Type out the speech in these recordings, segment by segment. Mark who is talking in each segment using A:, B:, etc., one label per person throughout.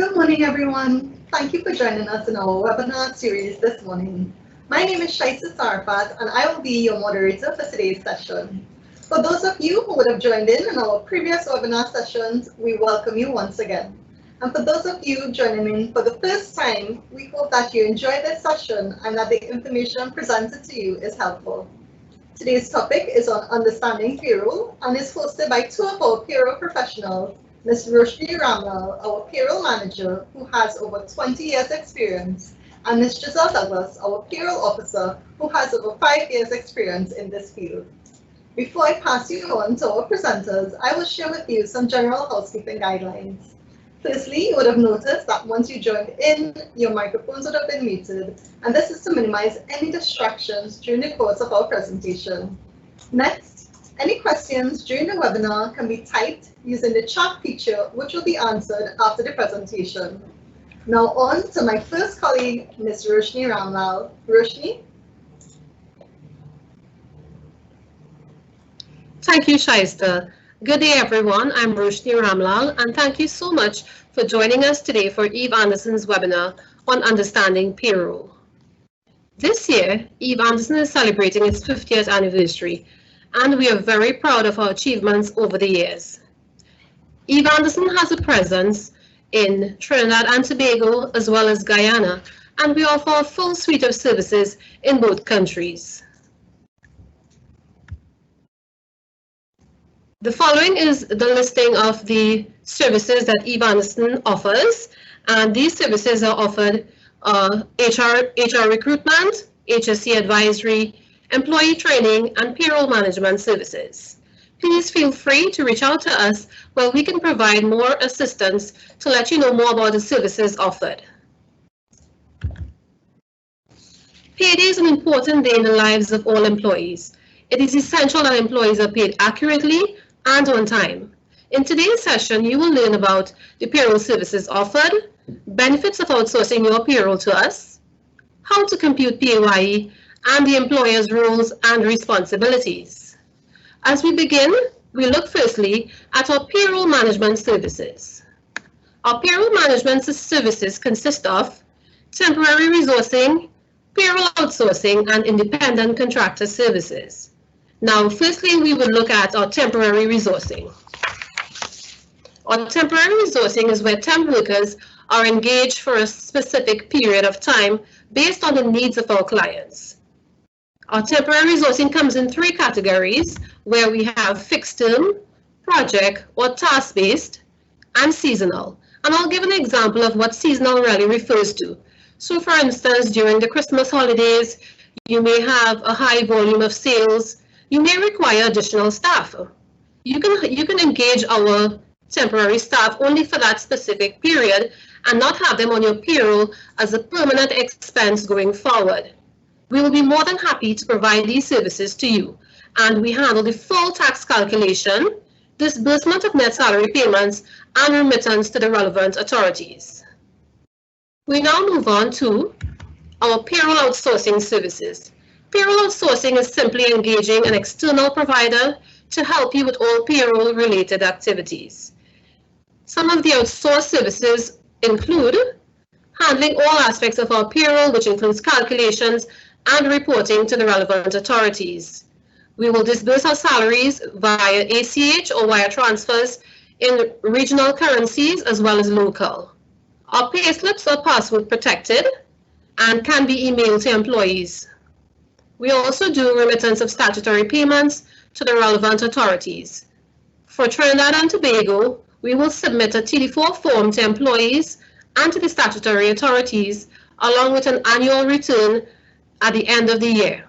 A: Good morning, everyone. Thank you for joining us in our webinar series this morning. My name is Shaisa Sarfat, and I will be your moderator for today's session. For those of you who would have joined in our previous webinar sessions, we welcome you once again. And for those of you joining in for the first time, we hope that you enjoy this session and that the information presented to you is helpful. Today's topic is on understanding payroll and is hosted by two of our payroll professionals, Ms. Roshni Ramlal, our payroll manager, who has over 20 years experience, and Ms. Giselle Douglas, our payroll officer, who has over 5 years experience in this field. Before I pass you on to our presenters, I will share with you some general housekeeping guidelines. Firstly, you would have noticed that once you joined in, your microphones would have been muted, and this is to minimize any distractions during the course of our presentation. Next, any questions during the webinar can be typed using the chat feature, which will be answered after the presentation. Now on to my first colleague, Ms. Roshni Ramlal. Roshni?
B: Thank you, Shaista. Good day, everyone. I'm Roshni Ramlal, and thank you so much for joining us today for Eve Anderson's webinar on understanding payroll. This year, Eve Anderson is celebrating its 50th anniversary, and we are very proud of our achievements over the years. Eve Anderson has a presence in Trinidad and Tobago as well as Guyana, and we offer a full suite of services in both countries. The following is the listing of the services that Eve Anderson offers, and these services are offered HR recruitment, HSC advisory, employee training, and payroll management services. Please feel free to reach out to us where we can provide more assistance to let you know more about the services offered. Payday is an important day in the lives of all employees. It is essential that employees are paid accurately and on time. In today's session, you will learn about the payroll services offered, benefits of outsourcing your payroll to us, how to compute PAYE, and the employer's roles and responsibilities. As we begin, we look firstly at our payroll management services. Our payroll management services consist of temporary resourcing, payroll outsourcing, and independent contractor services. Now, firstly, we will look at our temporary resourcing. Our temporary resourcing is where temp workers are engaged for a specific period of time based on the needs of our clients. Our temporary resourcing comes in three categories, where we have fixed term, project or task-based, and seasonal. And I'll give an example of what seasonal really refers to. So for instance, during the Christmas holidays, you may have a high volume of sales. You may require additional staff. You can engage our temporary staff only for that specific period and not have them on your payroll as a permanent expense going forward. We will be more than happy to provide these services to you, and we handle the full tax calculation, disbursement of net salary payments, and remittance to the relevant authorities. We now move on to our payroll outsourcing services. Payroll outsourcing is simply engaging an external provider to help you with all payroll-related activities. Some of the outsourced services include handling all aspects of our payroll, which includes calculations and reporting to the relevant authorities. We will disburse our salaries via ACH or wire transfers in regional currencies as well as local. Our payslips are password protected and can be emailed to employees. We also do remittance of statutory payments to the relevant authorities. For Trinidad and Tobago, we will submit a TD4 form to employees and to the statutory authorities, along with an annual return at the end of the year.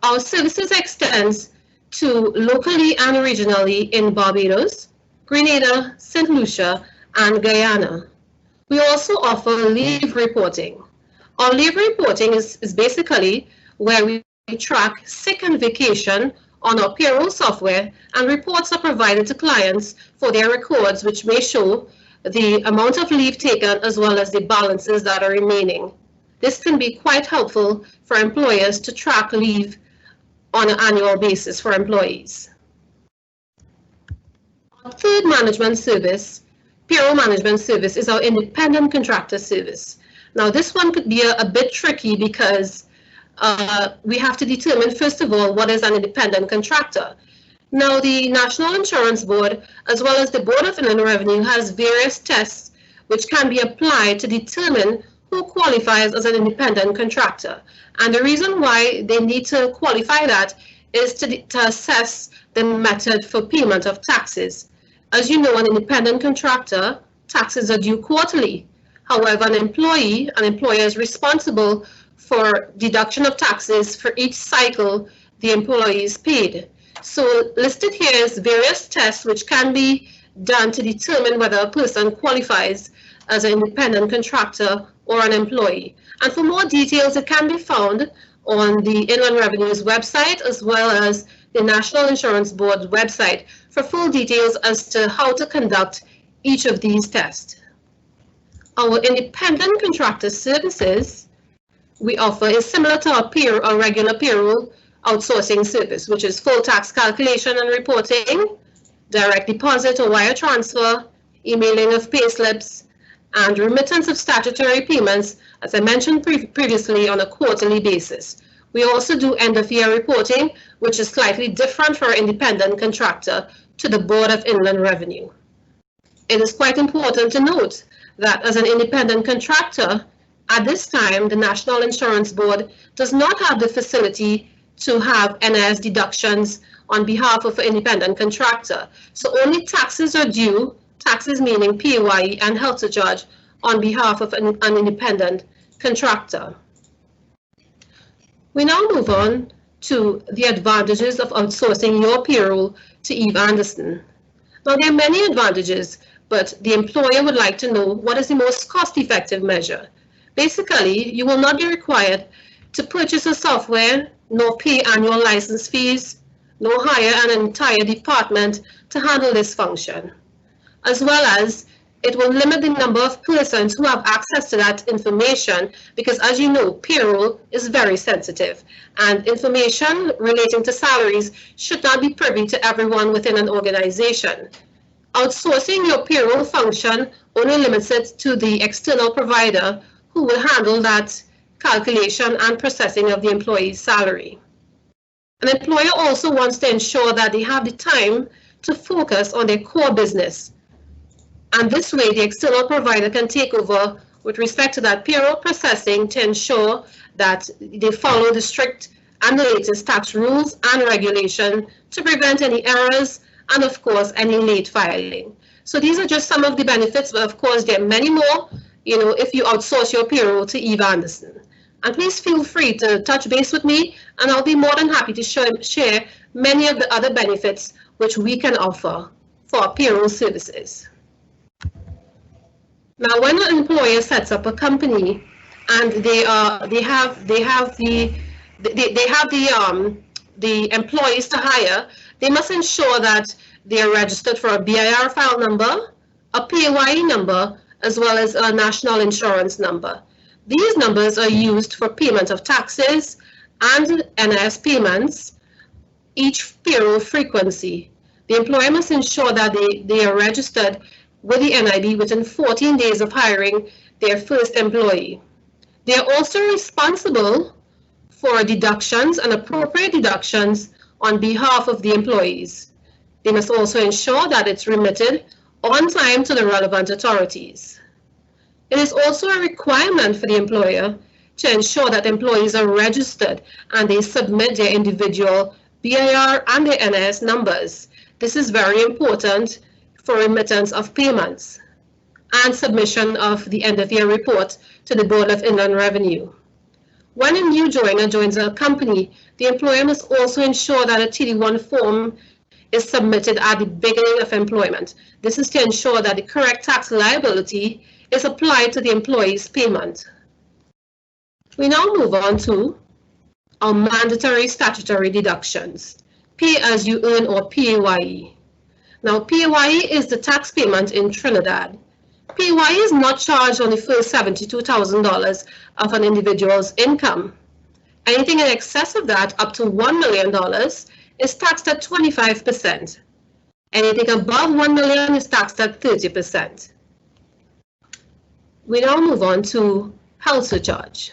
B: Our services extend to locally and regionally in Barbados, Grenada, St. Lucia, and Guyana. We also offer leave reporting. Our leave reporting is basically where we track sick and vacation on our payroll software, and reports are provided to clients for their records, which may show the amount of leave taken as well as the balances that are remaining. This can be quite helpful for employers to track leave on an annual basis for employees. Our third management service payroll management service is our independent contractor service. Now, this one could be a bit tricky because we have to determine, first of all, what is an independent contractor. Now, the National Insurance Board, as well as the Board of Inland Revenue, has various tests which can be applied to determine who qualifies as an independent contractor. And the reason why they need to qualify that is to assess the method for payment of taxes. As you know, an independent contractor, taxes are due quarterly. However, an employer is responsible for deduction of taxes for each cycle the employee is paid. So listed here is various tests which can be done to determine whether a person qualifies as an independent contractor or an employee. And for more details, it can be found on the Inland Revenue's website as well as the National Insurance Board's website for full details as to how to conduct each of these tests. Our independent contractor services we offer is similar to our regular payroll outsourcing service, which is full tax calculation and reporting, direct deposit or wire transfer, emailing of payslips, and remittance of statutory payments, as I mentioned previously, on a quarterly basis. We also do end-of-year reporting, which is slightly different for our independent contractor to the Board of Inland Revenue. It is quite important to note that as an independent contractor, at this time, the National Insurance Board does not have the facility to have NIS deductions on behalf of an independent contractor. So only taxes are due, taxes meaning PAYE and health surcharge, on behalf of an independent contractor. We now move on to the advantages of outsourcing your payroll to Eve Anderson. Now, there are many advantages, but the employer would like to know what is the most cost-effective measure. Basically, you will not be required to purchase a software, nor pay annual license fees, nor hire an entire department to handle this function. As well as, it will limit the number of persons who have access to that information because, as you know, payroll is very sensitive and information relating to salaries should not be privy to everyone within an organization. Outsourcing your payroll function only limits it to the external provider who will handle that calculation and processing of the employee's salary. An employer also wants to ensure that they have the time to focus on their core business. And this way, the external provider can take over with respect to that payroll processing to ensure that they follow the strict and the latest tax rules and regulation to prevent any errors and, of course, any late filing. So these are just some of the benefits, but of course, there are many more, if you outsource your payroll to Eve Anderson. And please feel free to touch base with me, and I'll be more than happy to share many of the other benefits which we can offer for our payroll services. Now, when an employer sets up a company and they have the employees to hire, they must ensure that they are registered for a BIR file number, a PAYE number, as well as a national insurance number. These numbers are used for payment of taxes and NIS payments, each payroll frequency. The employer must ensure that they are registered with the NIB within 14 days of hiring their first employee. They are also responsible for deductions and appropriate deductions on behalf of the employees. They must also ensure that it's remitted on time to the relevant authorities. It is also a requirement for the employer to ensure that employees are registered and they submit their individual BIR and their NIS numbers. This is very important for remittance of payments and submission of the end-of-year report to the Board of Inland Revenue. When a new joiner joins a company, the employer must also ensure that a TD1 form is submitted at the beginning of employment. This is to ensure that the correct tax liability is applied to the employee's payment. We now move on to our mandatory statutory deductions, pay as you earn or PAYE. Now, PAYE is the tax payment in Trinidad. PAYE is not charged on the first $72,000 of an individual's income. Anything in excess of that, up to $1 million, is taxed at 25%. Anything above $1 million is taxed at 30%. We now move on to health surcharge.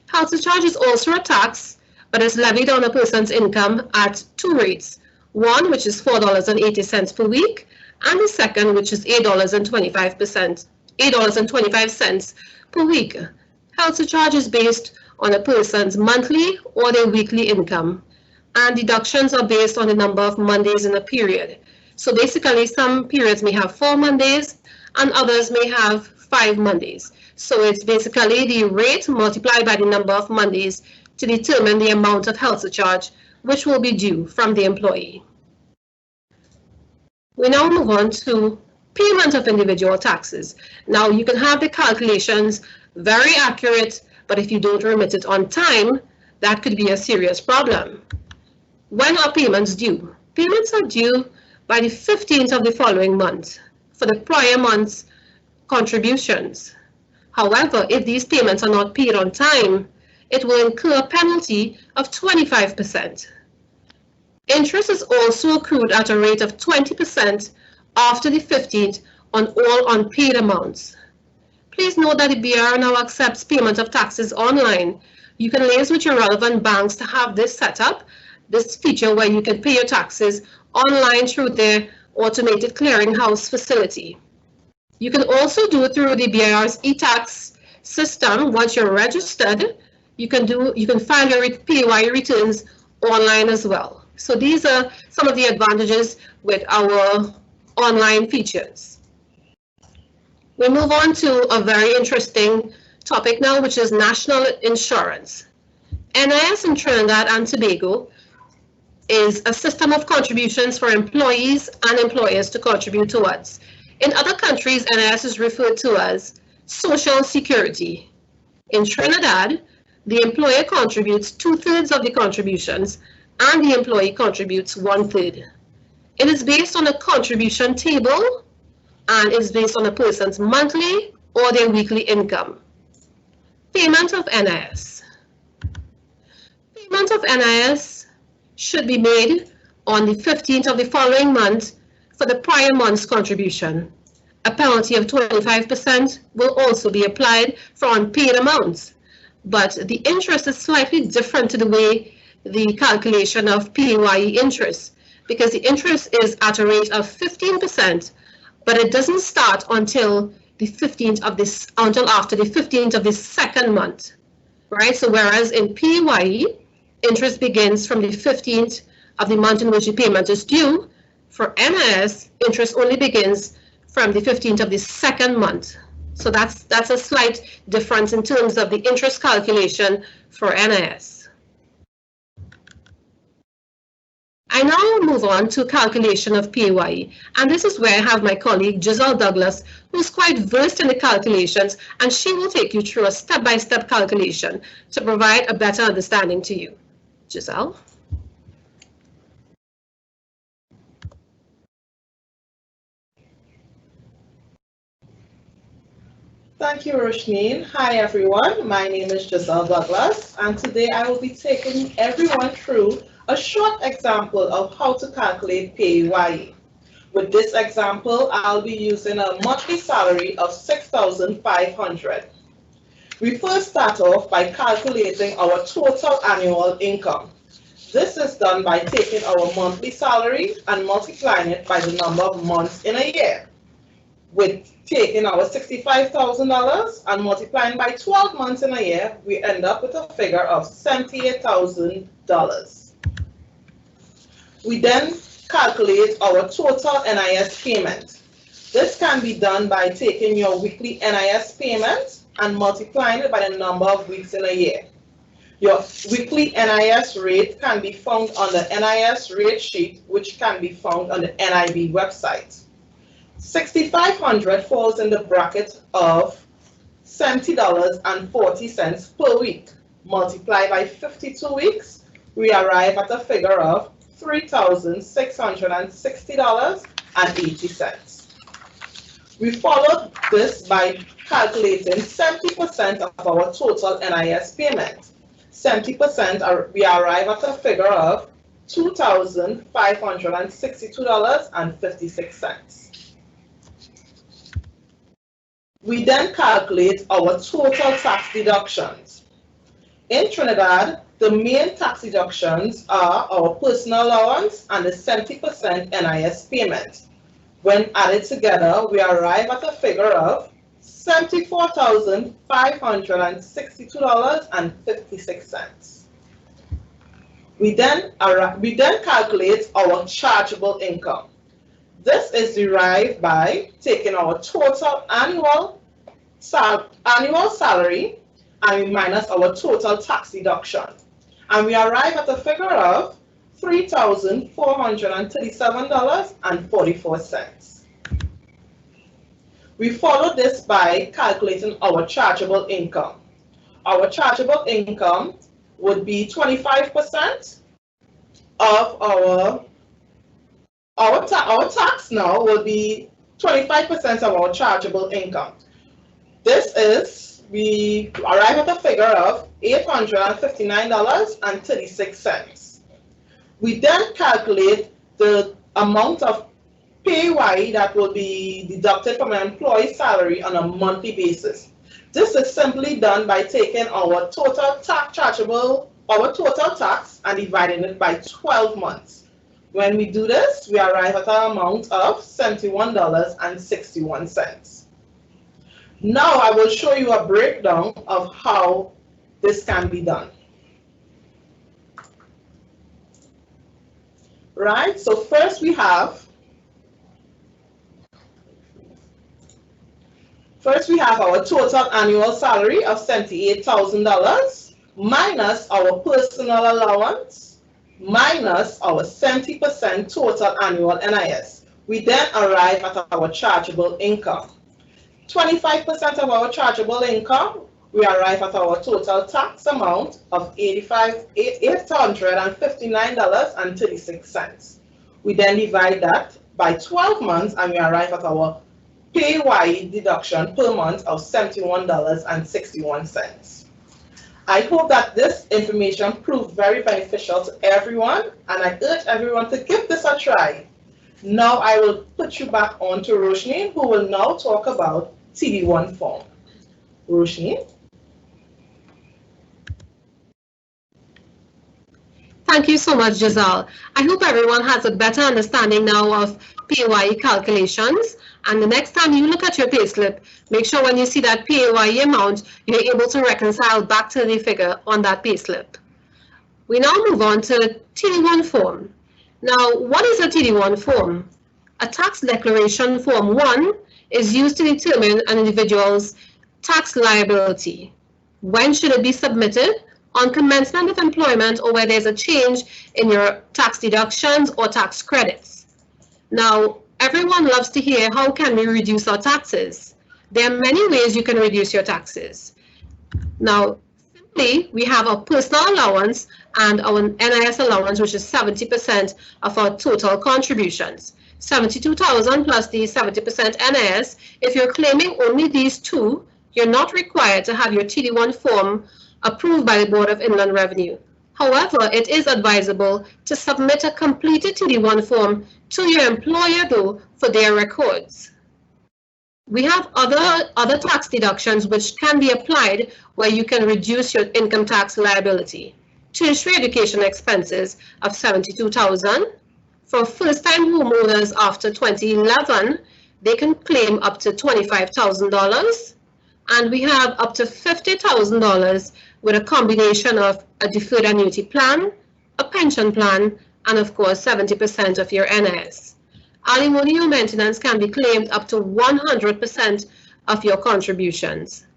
B: Health surcharge is also a tax, but is levied on a person's income at two rates. One, which is $4.80 per week, and the second, which is $8.25 per week. Health surcharge is based on a person's monthly or their weekly income, and deductions are based on the number of Mondays in a period. So basically, some periods may have 4 Mondays, and others may have 5 Mondays. So it's basically the rate multiplied by the number of Mondays to determine the amount of health surcharge which will be due from the employee. We now move on to payment of individual taxes. Now you can have the calculations very accurate, but if you don't remit it on time, that could be a serious problem. When are payments due? Payments are due by the 15th of the following month for the prior month's contributions. However, if these payments are not paid on time, it will incur a penalty of 25%. Interest is also accrued at a rate of 20% after the 15th on all unpaid amounts. Please note that the BR now accepts payment of taxes online. You can liaise with your relevant banks to have this set up, this feature where you can pay your taxes online through their automated clearinghouse facility. You can also do it through the BIR's e-tax system. Once you're registered, you can file your PAYE returns online as well. So these are some of the advantages with our online features. We move on to a very interesting topic now, which is national insurance. NIS in Trinidad and Tobago is a system of contributions for employees and employers to contribute towards. In other countries, NIS is referred to as Social Security. In Trinidad, the employer contributes 2/3 of the contributions and the employee contributes 1/3. It is based on a contribution table and is based on a person's monthly or their weekly income. Payment of NIS. Payment of NIS should be made on the 15th of the following month for the prior month's contribution. A penalty of 25% will also be applied for unpaid amounts, but the interest is slightly different to the way the calculation of PAYE interest, because the interest is at a rate of 15%, but it doesn't start until the 15th of this, until after the 15th of the second month, right? So whereas in PAYE, interest begins from the 15th of the month in which the payment is due, for NIS, interest only begins from the 15th of the second month. So that's a slight difference in terms of the interest calculation for NIS. I now move on to calculation of PAYE, and this is where I have my colleague Giselle Douglas, who's quite versed in the calculations, and she will take you through a step-by-step calculation to provide a better understanding to you. Giselle?
C: Thank you, Roshni. Hi, everyone. My name is Giselle Douglas, and today I will be taking everyone through a short example of how to calculate PAYE. With this example, I'll be using a monthly salary of $6,500. We first start off by calculating our total annual income. This is done by taking our monthly salary and multiplying it by the number of months in a year. With taking our $65,000 and multiplying by 12 months in a year, we end up with a figure of $78,000. We then calculate our total NIS payment. This can be done by taking your weekly NIS payment and multiplying it by the number of weeks in a year. Your weekly NIS rate can be found on the NIS rate sheet, which can be found on the NIB website. $6,500 falls in the bracket of $70.40 per week. Multiplied by 52 weeks, we arrive at a figure of $3,660.80. We followed this by calculating 70% of our total NIS payment. 70%, we arrive at a figure of $2,562.56. We then calculate our total tax deductions. In Trinidad, the main tax deductions are our personal allowance and the 70% NIS payment. When added together, we arrive at a figure of $74,562.56. We then calculate our chargeable income. This is derived by taking our total annual salary and we minus our total tax deduction. And we arrive at a figure of $3,437.44. We follow this by calculating our chargeable income. Our chargeable income would be 25% of our tax now will be 25% of our chargeable income. This is, we arrive at a figure of $859.36. We then calculate the amount of PAYE that will be deducted from an employee's salary on a monthly basis. This is simply done by taking our total tax and dividing it by 12 months. When we do this, we arrive at an amount of $71.61. Now I will show you a breakdown of how this can be done. Right, so first we have our total annual salary of $78,000 minus our personal allowance minus our 70% total annual NIS. We then arrive at our chargeable income. 25% of our chargeable income, we arrive at our total tax amount of $859.36. We then divide that by 12 months and we arrive at our PAYE deduction per month of $71.61. I hope that this information proved very beneficial to everyone, and I urge everyone to give this a try. Now I will put you back on to Roshni, who will now talk about TD1 form. Roshni.
B: Thank you so much, Giselle. I hope everyone has a better understanding now of PAYE calculations. And the next time you look at your payslip, make sure when you see that PAYE amount, you're able to reconcile back to the figure on that payslip. We now move on to TD1 form. Now, what is a TD1 form? A tax declaration form 1 is used to determine an individual's tax liability. When should it be submitted? On commencement of employment or where there's a change in your tax deductions or tax credits. Now, everyone loves to hear how can we reduce our taxes. There are many ways you can reduce your taxes. Now, simply, we have our personal allowance and our NIS allowance, which is 70% of our total contributions. 72,000 plus the 70% NIS. If you're claiming only these two, you're not required to have your TD1 form approved by the Board of Inland Revenue. However, it is advisable to submit a completed TD1 form to your employer though for their records. We have other tax deductions which can be applied where you can reduce your income tax liability. Tertiary education expenses of $72,000. For first-time homeowners after 2011, they can claim up to $25,000. And we have up to $50,000 with a combination of a deferred annuity plan, a pension plan, and of course 70% of your NIS. Alimony or maintenance can be claimed up to 100% of your contributions.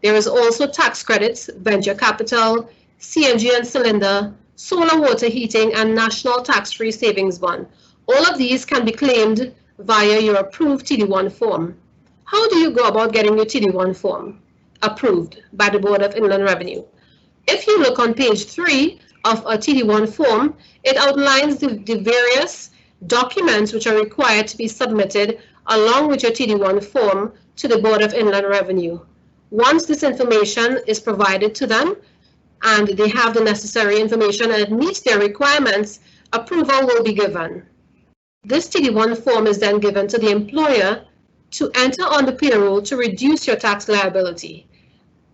B: There is also tax credits, venture capital, CNG and cylinder, solar water heating, and national tax-free savings bond. All of these can be claimed via your approved TD1 form. How do you go about getting your TD1 form approved by the Board of Inland Revenue? If you look on page 3 of a TD1 form, it outlines the various documents which are required to be submitted along with your TD1 form to the Board of Inland Revenue. Once this information is provided to them and they have the necessary information and it meets their requirements, approval will be given. This TD1 form is then given to the employer to enter on the payroll to reduce your tax liability.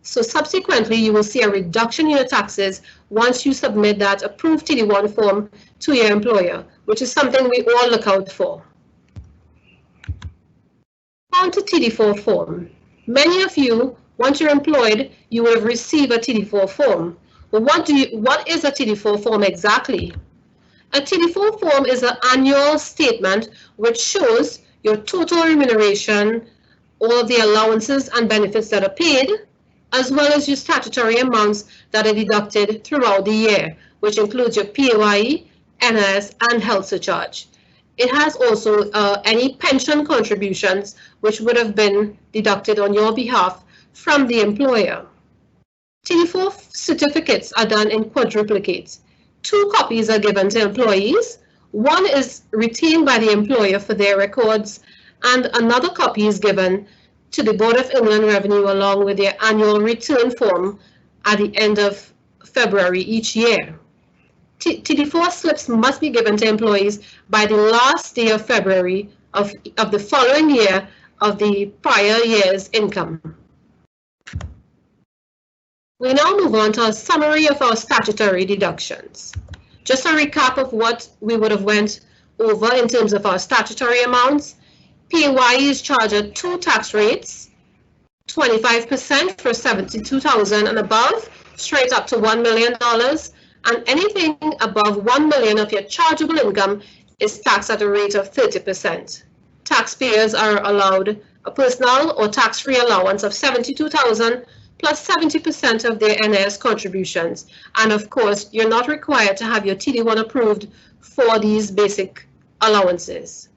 B: So subsequently, you will see a reduction in your taxes once you submit that approved TD1 form to your employer, which is something we all look out for. On to TD4 form. Many of you, once you're employed, you will have received a TD4 form. But what is a TD4 form exactly? A TD4 form is an annual statement which shows your total remuneration, all of the allowances and benefits that are paid, as well as your statutory amounts that are deducted throughout the year, which includes your PAYE, NS, and health surcharge. It has also any pension contributions which would have been deducted on your behalf from the employer. TD4 certificates are done in quadruplicates. 2 copies are given to employees. 1 is retained by the employer for their records, and another copy is given to the Board of Inland Revenue along with their annual return form at the end of February each year. TD4 slips must be given to employees by the last day of February of the following year of the prior year's income. We now move on to a summary of our statutory deductions. Just a recap of what we would have went over in terms of our statutory amounts. PAYE is charged at 2 tax rates, 25% for $72,000 and above, straight up to $1 million, and anything above $1 million of your chargeable income is taxed at a rate of 30%. Taxpayers are allowed a personal or tax-free allowance of $72,000 plus 70% of their NS contributions. And of course, you're not required to have your TD1 approved for these basic allowances.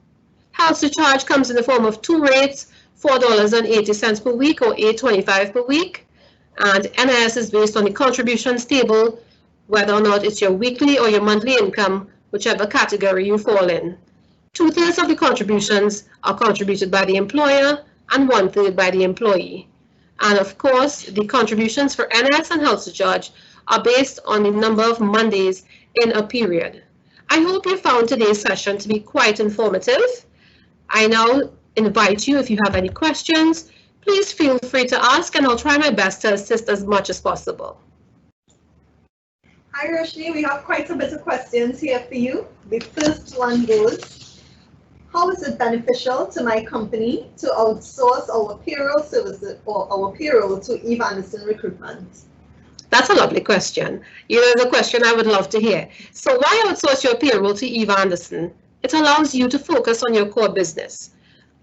B: Health surcharge comes in the form of 2 rates, $4.80 per week or $8.25 per week. And NS is based on the contributions table, whether or not it's your weekly or your monthly income, whichever category you fall in. 2/3 of the contributions are contributed by the employer and 1/3 by the employee. And of course, the contributions for NS and health surcharge are based on the number of Mondays in a period. I hope you found today's session to be quite informative. I now invite you, if you have any questions, please feel free to ask and I'll try my best to assist as much as possible.
A: Hi Roshni, we have quite a bit of questions here for you. The first one goes, how is it beneficial to my company to outsource our payroll services or our payroll to Eve Anderson Recruitment?
B: That's a lovely question. It's a question I would love to hear. So why outsource your payroll to Eve Anderson? It allows you to focus on your core business.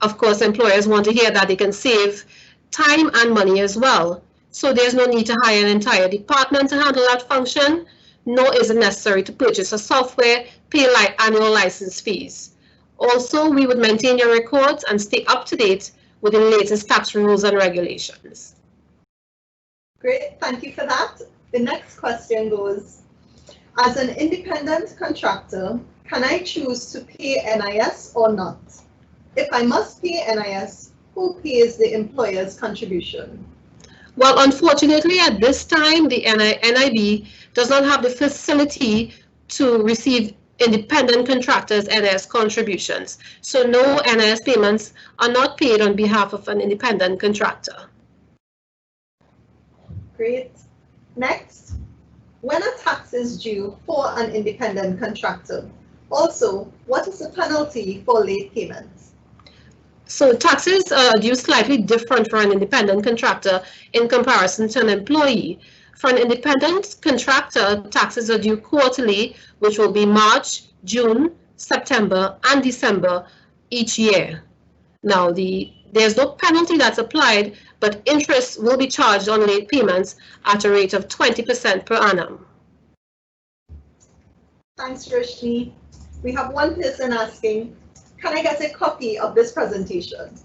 B: Of course, employers want to hear that they can save time and money as well. So there's no need to hire an entire department to handle that function, nor is it necessary to purchase a software, pay annual license fees. Also, we would maintain your records and stay up to date with the latest tax rules and regulations.
A: Great, thank you for that. The next question goes, as an independent contractor, can I choose to pay NIS or not? If I must pay NIS, who pays the employer's contribution?
B: Well, unfortunately, at this time, the NIB does not have the facility to receive independent contractors' NIS contributions. So no NIS payments are not paid on behalf of an independent contractor.
A: Great. Next, when a tax is due for an independent contractor? Also, what is the penalty for late payments?
B: So taxes are due slightly different for an independent contractor in comparison to an employee. For an independent contractor, taxes are due quarterly, which will be March, June, September, and December each year. Now, there's no penalty that's applied, but interest will be charged on late payments at a rate of 20% per annum.
A: Thanks, Roshni. We have one person asking, can I get a copy of this presentation?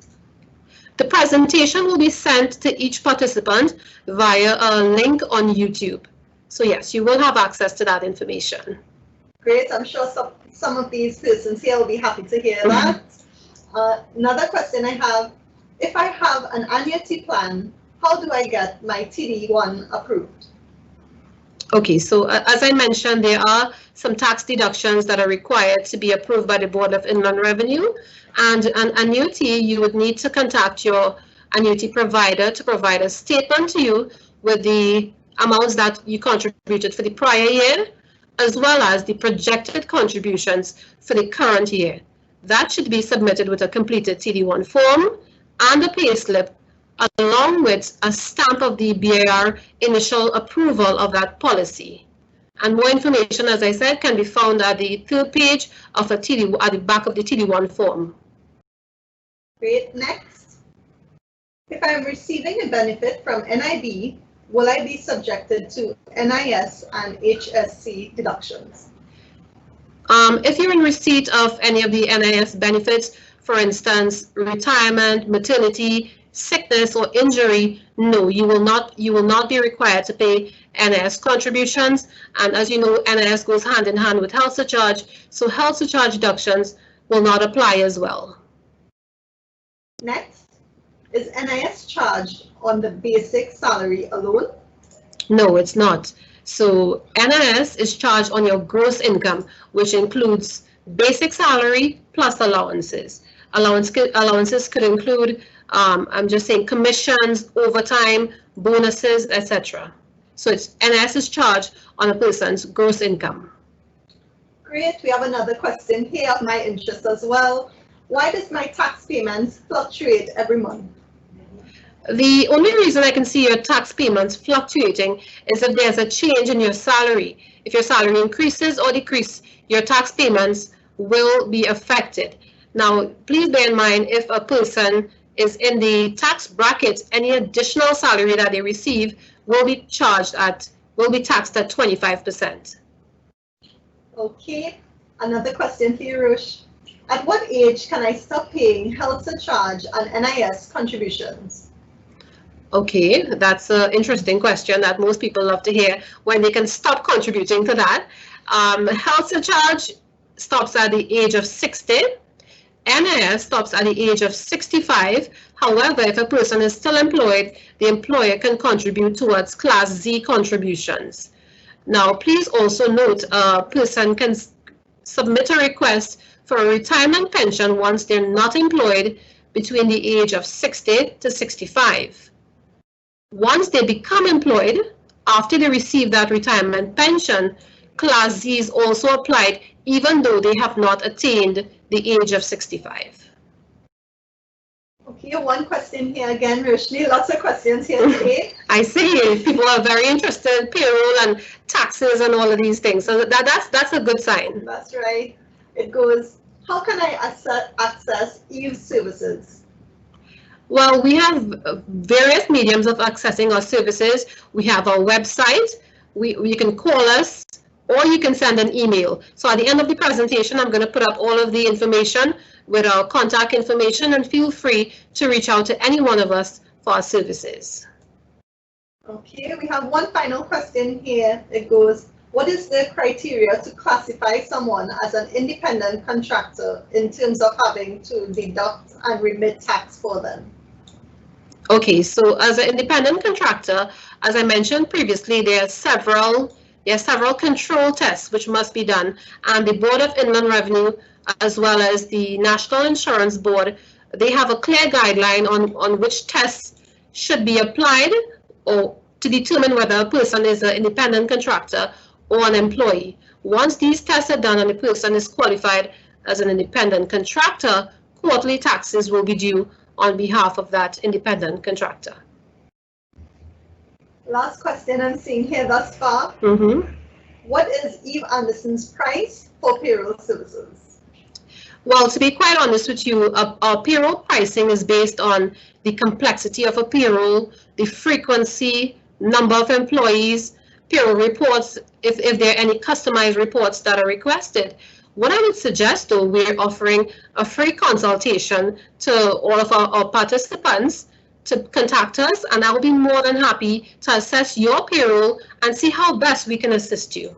B: The presentation will be sent to each participant via a link on YouTube. So yes, you will have access to that information.
A: Great, I'm sure some of these persons here will be happy to hear that. Another question I have, if I have an annuity plan, how do I get my TD1 approved?
B: Okay, so as I mentioned, there are some tax deductions that are required to be approved by the Board of Inland Revenue. And an annuity, you would need to contact your annuity provider to provide a statement to you with the amounts that you contributed for the prior year, as well as the projected contributions for the current year. That should be submitted with a completed TD1 form and a payslip, along with a stamp of the BAR initial approval of that policy. And more information, as I said, can be found at the third page of a TD, at the back of the TD1 form.
A: Great. Next, if I'm receiving a benefit from NIB, will I be subjected to NIS and HSC deductions?
B: If you're in receipt of any of the NIS benefits, for instance, retirement, maternity, sickness, or injury, no, you will not be required to pay NIS contributions. And as you know, NIS goes hand in hand with health surcharge, so health surcharge deductions will not apply as well.
A: Next, is NIS charged on the basic salary alone?
B: No, it's not. So NIS is charged on your gross income, which includes basic salary plus allowances. Allowances could include, I'm just saying, commissions, overtime, bonuses, etc. So NIS is charged on a person's gross income.
A: Great. We have another question here of my interest as well. Why does my tax payments fluctuate every month?
B: The only reason I can see your tax payments fluctuating is if there's a change in your salary. If your salary increases or decreases, your tax payments will be affected. Now, please bear in mind, if a person is in the tax bracket, any additional salary that they receive will be taxed at 25%.
A: Okay. Another question for you, Rush. At what age can I stop paying health surcharge and NIS contributions?
B: Okay, that's an interesting question that most people love to hear, when they can stop contributing to that. Health surcharge stops at the age of 60. NIS stops at the age of 65. However, if a person is still employed, the employer can contribute towards Class Z contributions. Now, please also note a person can submit a request for a retirement pension once they're not employed between the age of 60 to 65. Once they become employed, after they receive that retirement pension, Class Z is also applied even though they have not attained the age of 65.
A: Okay, one question here again, Roshni. Lots of questions here today.
B: I see. People are very interested in payroll and taxes and all of these things. So that's a good sign.
A: That's right. It goes, how can I access Eve services?
B: Well, we have various mediums of accessing our services. We have our website. You can call us, or you can send an email. So at the end of the presentation, I'm going to put up all of the information with our contact information, and feel free to reach out to any one of us for our services.
A: Okay, we have one final question here. It goes, what is the criteria to classify someone as an independent contractor in terms of having to deduct and remit tax for them?
B: Okay, so as an independent contractor, as I mentioned previously, there are several control tests which must be done, and the Board of Inland Revenue, as well as the National Insurance Board, they have a clear guideline on which tests should be applied or to determine whether a person is an independent contractor or an employee. Once these tests are done and the person is qualified as an independent contractor, quarterly taxes will be due on behalf of that independent contractor.
A: Last question I'm seeing here thus far. What is Eve Anderson's price for payroll services?
B: Well, to be quite honest with you, our payroll pricing is based on the complexity of a payroll, the frequency, number of employees, payroll reports, if there are any customized reports that are requested. What I would suggest, though, we're offering a free consultation to all of our participants to contact us, and I will be more than happy to assess your payroll and see how best we can assist you.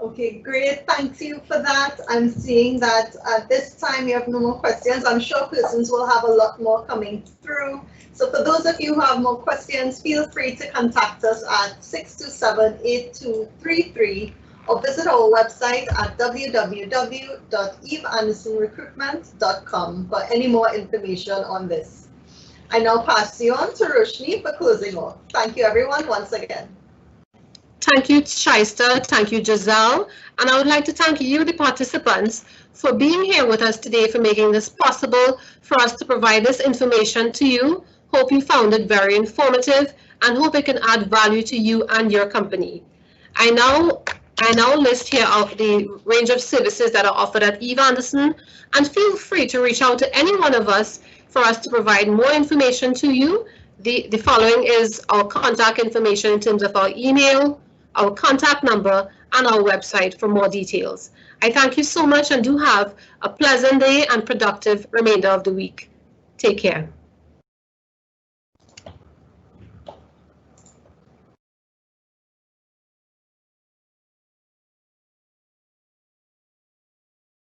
A: Okay, great. Thank you for that. I'm seeing that at this time we have no more questions. I'm sure persons will have a lot more coming through. So for those of you who have more questions, feel free to contact us at 627-8233 or visit our website at www.eveandersonrecruitment.com for any more information on this. I now pass you on to Roshni for closing off. Thank you everyone once again.
B: Thank you, Shaista. Thank you, Giselle. And I would like to thank you, the participants, for being here with us today, for making this possible for us to provide this information to you. Hope you found it very informative and hope it can add value to you and your company. I now list here out the range of services that are offered at Eve Anderson, and feel free to reach out to any one of us for us to provide more information to you. The following is our contact information in terms of our email, our contact number, and our website for more details. I thank you so much and do have a pleasant day and productive remainder of the week. Take care.